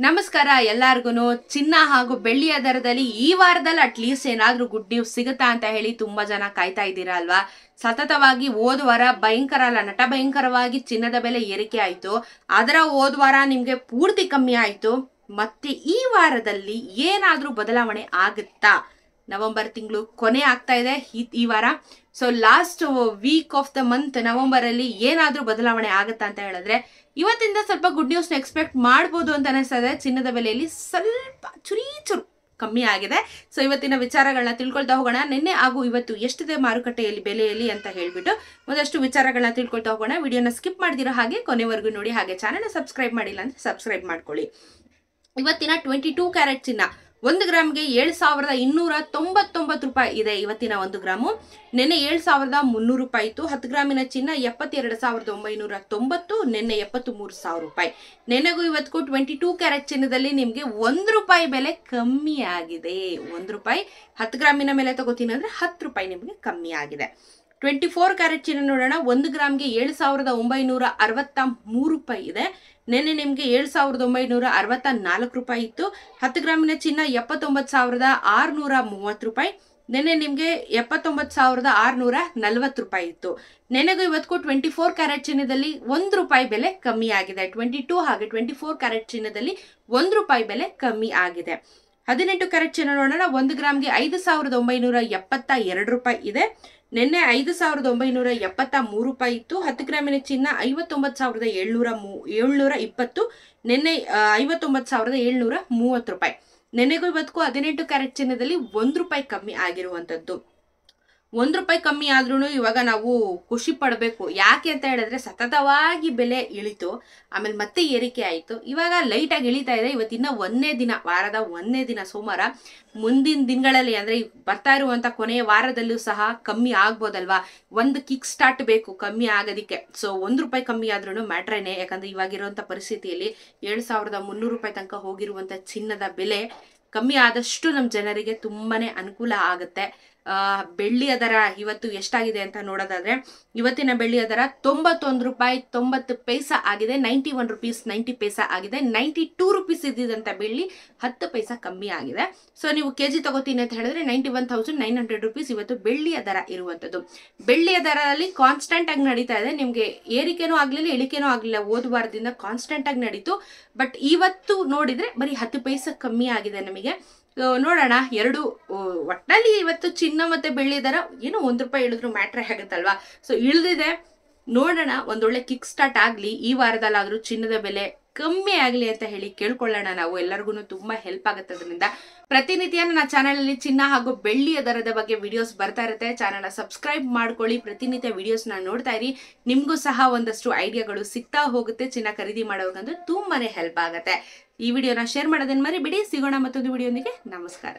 ನಮಸ್ಕಾರ ಎಲ್ಲರಿಗೂ ಚಿನ್ನ ಹಾಗೂ ಬೆಳ್ಳಿಯ ದರದಲ್ಲಿ ಈ ವಾರದಲ್ಲಿ ಅಟ್ಲೀಸ್ಟ್ ಏನಾದ್ರೂ ಗುಡ್ ನ್ಯೂಸ್ ಸಿಗುತ್ತಾ ಅಂತ ಹೇಳಿ ತುಂಬಾ ಜನ ಕಾಯ್ತಾ ಇದ್ದೀರಾ ಅಲ್ವಾ. ಸತತವಾಗಿ ಹೋದ ವಾರ ಭಯಂಕರ ಅಲ್ಲ ನಟ ಭಯಂಕರವಾಗಿ ಚಿನ್ನದ ಬೆಲೆ ಏರಿಕೆ ಆಯ್ತು. ಅದರ ಹೋದ ವಾರ ನಿಮ್ಗೆ ಪೂರ್ತಿ ಕಮ್ಮಿ ಆಯ್ತು. ಮತ್ತೆ ಈ ವಾರದಲ್ಲಿ ಏನಾದ್ರೂ ಬದಲಾವಣೆ ಆಗುತ್ತಾ? ನವೆಂಬರ್ ತಿಂಗಳು ಕೊನೆ ಆಗ್ತಾ ಇದೆ ಈ ವಾರ. So last week of the month November ಅಲ್ಲಿ ಏನಾದ್ರೂ ಬದಲಾವಣೆ ಆಗುತ್ತಾ ಅಂತ ಹೇಳಿದ್ರೆ ಇವತ್ತಿಂದ ಸ್ವಲ್ಪ ಗುಡ್ ನ್ಯೂಸ್ ಎಕ್ಸ್ಪೆಕ್ಟ್ ಮಾಡ್ಬೋದು ಅಂತ ಅನಿಸ್ತಾ ಇದೆ. ಚಿನ್ನದ ಬೆಲೆಯಲ್ಲಿ ಸ್ವಲ್ಪ ಚೂರು ಕಮ್ಮಿ ಆಗಿದೆ. ಸೊ ಇವತ್ತಿನ ವಿಚಾರಗಳನ್ನ ತಿಳ್ಕೊಳ್ತಾ ಹೋಗೋಣ. ನಿನ್ನೆ ಹಾಗೂ ಇವತ್ತು ಎಷ್ಟಿದೆ ಮಾರುಕಟ್ಟೆಯಲ್ಲಿ ಬೆಲೆಯಲ್ಲಿ ಅಂತ ಹೇಳ್ಬಿಟ್ಟು ಒಂದಷ್ಟು ವಿಚಾರಗಳನ್ನ ತಿಳ್ಕೊಳ್ತಾ ಹೋಗೋಣ. ವಿಡಿಯೋನ ಸ್ಕಿಪ್ ಮಾಡ್ದಿರೋ ಹಾಗೆ ಕೊನೆವರೆಗೂ ನೋಡಿ. ಹಾಗೆ ಚಾನೆಲ್ನ ಸಬ್ಸ್ಕ್ರೈಬ್ ಮಾಡಿಲ್ಲ ಅಂದ್ರೆ ಸಬ್ಸ್ಕ್ರೈಬ್ ಮಾಡ್ಕೊಳ್ಳಿ. ಇವತ್ತಿನ 22 ಕ್ಯಾರೆಟ್ ಚಿನ್ನ 1 ಗ್ರಾಮ್ಗೆ 7,299 ರೂಪಾಯಿ ಇದೆ ಇವತ್ತಿನ 1 ಗ್ರಾಮು. ನಿನ್ನೆ 7,300 ರೂಪಾಯಿ ಇತ್ತು. 10 ಗ್ರಾಮಿನ ಚಿನ್ನ 72,990, ನಿನ್ನೆ 73,000 ರೂಪಾಯಿ. ನೆನೆಗೂ ಇವತ್ತಿಗೂ 22 ಕ್ಯಾರೆಟ್ ಚಿನ್ನದಲ್ಲಿ ನಿಮ್ಗೆ 1 ರೂಪಾಯಿ ಬೆಲೆ ಕಮ್ಮಿ ಆಗಿದೆ. 1 ರೂಪಾಯಿ 10 ಗ್ರಾಮಿನ ಮೇಲೆ ತಗೋತೀನಿ ಅಂದ್ರೆ 10 ರೂಪಾಯಿ ನಿಮ್ಗೆ ಕಮ್ಮಿ ಆಗಿದೆ. 24 ಕ್ಯಾರೆಟ್ ಚಿನ್ನ ನೋಡೋಣ. 1 ಗ್ರಾಮ್ಗೆ 7,963 ರೂಪಾಯಿ ಇದೆ. ನಿನ್ನೆ ನಿಮ್ಗೆ 7,964 ರೂಪಾಯಿ ಇತ್ತು. 10 ಗ್ರಾಮಿನ ಚಿನ್ನ 79,630 ರೂಪಾಯಿ. ನಿನ್ನೆ ನಿಮ್ಗೆ 79,640 ರೂಪಾಯಿ ಇತ್ತು. ನೆನೆಗೂ ಇವತ್ತಿಗೂ 24 ಕ್ಯಾರೆಟ್ ಚಿನ್ನದಲ್ಲಿ 1 ರೂಪಾಯಿ ಬೆಲೆ ಕಮ್ಮಿ ಆಗಿದೆ. 22 ಹಾಗೆ 24 ಕ್ಯಾರೆಟ್ ಚಿನ್ನದಲ್ಲಿ 1 ರೂಪಾಯಿ ಬೆಲೆ ಕಮ್ಮಿ ಆಗಿದೆ. 18 ಕ್ಯಾರೆಟ್ ಚಿನ್ನ ನೋಡೋಣ. 1 ಗ್ರಾಮ್ಗೆ 5,972 ರೂಪಾಯಿ ಇದೆ. ನಿನ್ನೆ 5,973 ರೂಪಾಯಿ ಇತ್ತು. 10 ಗ್ರಾಮಿನ ಚಿನ್ನ 59,720, ನಿನ್ನೆ 59,730 ರೂಪಾಯಿ. ನೆನೆಗೂ ಇವತ್ತಿಗೂ 18 ಕ್ಯಾರೆಟ್ ಚಿನ್ನದಲ್ಲಿ 1 ರೂಪಾಯಿ ಕಮ್ಮಿ ಆಗಿರುವಂತದ್ದು. 1 ರೂಪಾಯಿ ಕಮ್ಮಿ ಆದ್ರೂ ಇವಾಗ ನಾವು ಖುಷಿ ಪಡಬೇಕು. ಯಾಕೆ ಅಂತ ಹೇಳಿದ್ರೆ ಸತತವಾಗಿ ಬೆಲೆ ಇಳಿತು, ಆಮೇಲೆ ಮತ್ತೆ ಏರಿಕೆ ಆಯಿತು. ಇವಾಗ ಲೈಟ್ ಆಗಿ ಇಳಿತಾ ಇದೆ. ಇವತ್ತಿನ 1ನೇ ದಿನ, ವಾರದ 1ನೇ ದಿನ ಸೋಮವಾರ. ಮುಂದಿನ ದಿನಗಳಲ್ಲಿ ಅಂದ್ರೆ ಬರ್ತಾ ಇರುವಂತ ಕೊನೆಯ ವಾರದಲ್ಲೂ ಸಹ ಕಮ್ಮಿ ಆಗ್ಬೋದಲ್ವಾ. ಒಂದು ಕಿಕ್ ಸ್ಟಾರ್ಟ್ ಬೇಕು ಕಮ್ಮಿ ಆಗೋದಿಕ್ಕೆ. ಸೊ 1 ರೂಪಾಯಿ ಕಮ್ಮಿ ಆದ್ರೂ ಮ್ಯಾಟ್ರೇನೆ. ಯಾಕಂದ್ರೆ ಇವಾಗಿರುವಂತ ಪರಿಸ್ಥಿತಿಯಲ್ಲಿ 7,300 ರೂಪಾಯಿ ತನಕ ಹೋಗಿರುವಂತ ಚಿನ್ನದ ಬೆಲೆ ಕಮ್ಮಿ ಆದಷ್ಟು ನಮ್ಮ ಜನರಿಗೆ ತುಂಬಾನೇ ಅನುಕೂಲ ಆಗುತ್ತೆ. ಬೆಳ್ಳಿಯ ದರ ಇವತ್ತು ಎಷ್ಟಾಗಿದೆ ಅಂತ ನೋಡೋದಾದ್ರೆ ಇವತ್ತಿನ ಬೆಳ್ಳಿಯ ದರ 91 ರೂಪಾಯಿ 90 ಪೈಸಾ ಆಗಿದೆ. 91 ರೂಪೀಸ್ 90 ಪೈಸಾ ಆಗಿದೆ. 92 ರೂಪೀಸ್ ಇದ್ದಿದ್ದಂತ ಬೆಳ್ಳಿ 10 ಪೈಸಾ ಕಮ್ಮಿ ಆಗಿದೆ. ಸೊ ನೀವು ಕೆಜಿ ತಗೋತೀನಿ ಅಂತ ಹೇಳಿದ್ರೆ 91,900 ರೂಪೀಸ್ ಇವತ್ತು ಬೆಳ್ಳಿಯ ದರ ಇರುವಂತದ್ದು. ಬೆಳ್ಳಿಯ ದರದಲ್ಲಿ ಕಾನ್ಸ್ಟೆಂಟ್ ಆಗಿ ನಡೀತಾ ಇದೆ. ನಿಮ್ಗೆ ಏರಿಕೆನೂ ಆಗ್ಲಿಲ್ಲ ಇಳಿಕೆನೂ ಆಗ್ಲಿಲ್ಲ. ಹೋದ ವಾರದಿಂದ ಕಾನ್ಸ್ಟೆಂಟ್ ಆಗಿ ನಡೀತು. ಬಟ್ ಇವತ್ತು ನೋಡಿದ್ರೆ ಬರೀ 10 ಪೈಸಾ ಕಮ್ಮಿ ಆಗಿದೆ ನಮಗೆ. ನೋಡೋಣ ಎರಡು ಒಟ್ಟಿನಲ್ಲಿ ಇವತ್ತು ಚಿನ್ನ ಮತ್ತೆ ಬೆಳ್ಳಿ ದರ ಏನೋ 1 ರೂಪಾಯಿ ಇಳಿದ್ರು ಮ್ಯಾಟ್ರೇ ಆಗುತ್ತಲ್ವಾ. ಸೊ ಇಳಿದಿದೆ, ನೋಡೋಣ ಒಂದೊಳ್ಳೆ ಕಿಕ್ ಸ್ಟಾರ್ಟ್ ಆಗ್ಲಿ. ಈ ವಾರದಲ್ಲಾದ್ರೂ ಚಿನ್ನದ ಬೆಲೆ ಕಮ್ಮಿ ಆಗ್ಲಿ ಅಂತ ಹೇಳಿ ಕೇಳ್ಕೊಳ್ಳೋಣ. ನಾವು ಎಲ್ಲರಿಗೂ ತುಂಬಾ ಹೆಲ್ಪ್ ಆಗುತ್ತೆ ಅದರಿಂದ. ಪ್ರತಿನಿತ್ಯ ನನ್ನ ಚಾನೆಲ್ ಅಲ್ಲಿ ಚಿನ್ನ ಹಾಗೂ ಬೆಳ್ಳಿಯ ದರದ ಬಗ್ಗೆ ವಿಡಿಯೋಸ್ ಬರ್ತಾ ಇರುತ್ತೆ. ಚಾನೆಲ್ ಸಬ್ಸ್ಕ್ರೈಬ್ ಮಾಡ್ಕೊಳ್ಳಿ. ಪ್ರತಿನಿತ್ಯ ವಿಡಿಯೋಸ್ ನೋಡ್ತಾ ಇರಿ. ನಿಮ್ಗೂ ಸಹ ಒಂದಷ್ಟು ಐಡಿಯಾಗಳು ಸಿಗ್ತಾ ಹೋಗುತ್ತೆ. ಚಿನ್ನ ಖರೀದಿ ಮಾಡೋಕಂದ್ರೆ ತುಂಬಾನೇ ಹೆಲ್ಪ್ ಆಗುತ್ತೆ. ಈ ವಿಡಿಯೋನ ಶೇರ್ ಮಾಡೋದನ್ನ ಮರಿಬೇಡಿ. ಸಿಗೋಣ ಮತ್ತೊಂದು ವಿಡಿಯೋನಿಗೆ. ನಮಸ್ಕಾರ.